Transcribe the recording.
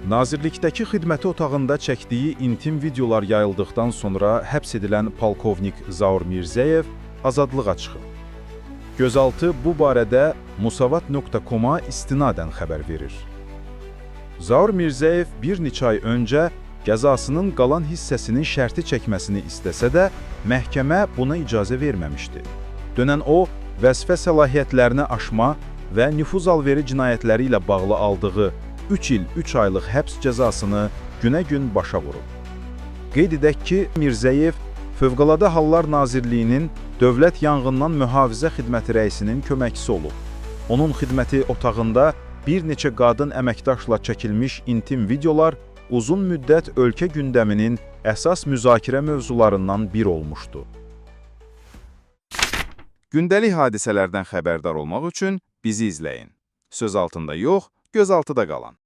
Nazirlikdəki xidməti otağında çəkdiyi intim videolar yayıldıqdan sonra həbs edilən polkovnik Zaur Mirzəyev azadlığa çıxıb. Gözaltı bu barədə musavat.com-a istinadən xəbər verir. Zaur Mirzəyev bir neçə ay öncə cəzasının qalan hissəsinin şərti çəkməsini istəsə də, məhkəmə buna icazə verməmişdi. Dönən o, vəzifə səlahiyyətlərini aşma və nüfuz alveri cinayətləri ilə bağlı aldığı 3 il 3 aylıq həbs cəzasını günə-gün başa vurub. Qeyd edək ki, Mirzəyev Fövqəladə Hallar Nazirliyinin Dövlət Yanğından Mühafizə Xidməti rəisinin köməkçisi olub. Onun xidməti otağında bir neçə qadın əməkdaşla çəkilmiş intim videolar uzun müddət ölkə gündəminin əsas müzakirə mövzularından biri olmuşdu. Gündəlik hadisələrdən xəbərdar olmaq üçün bizi izləyin. Söz altında yox, göz altıda qalın.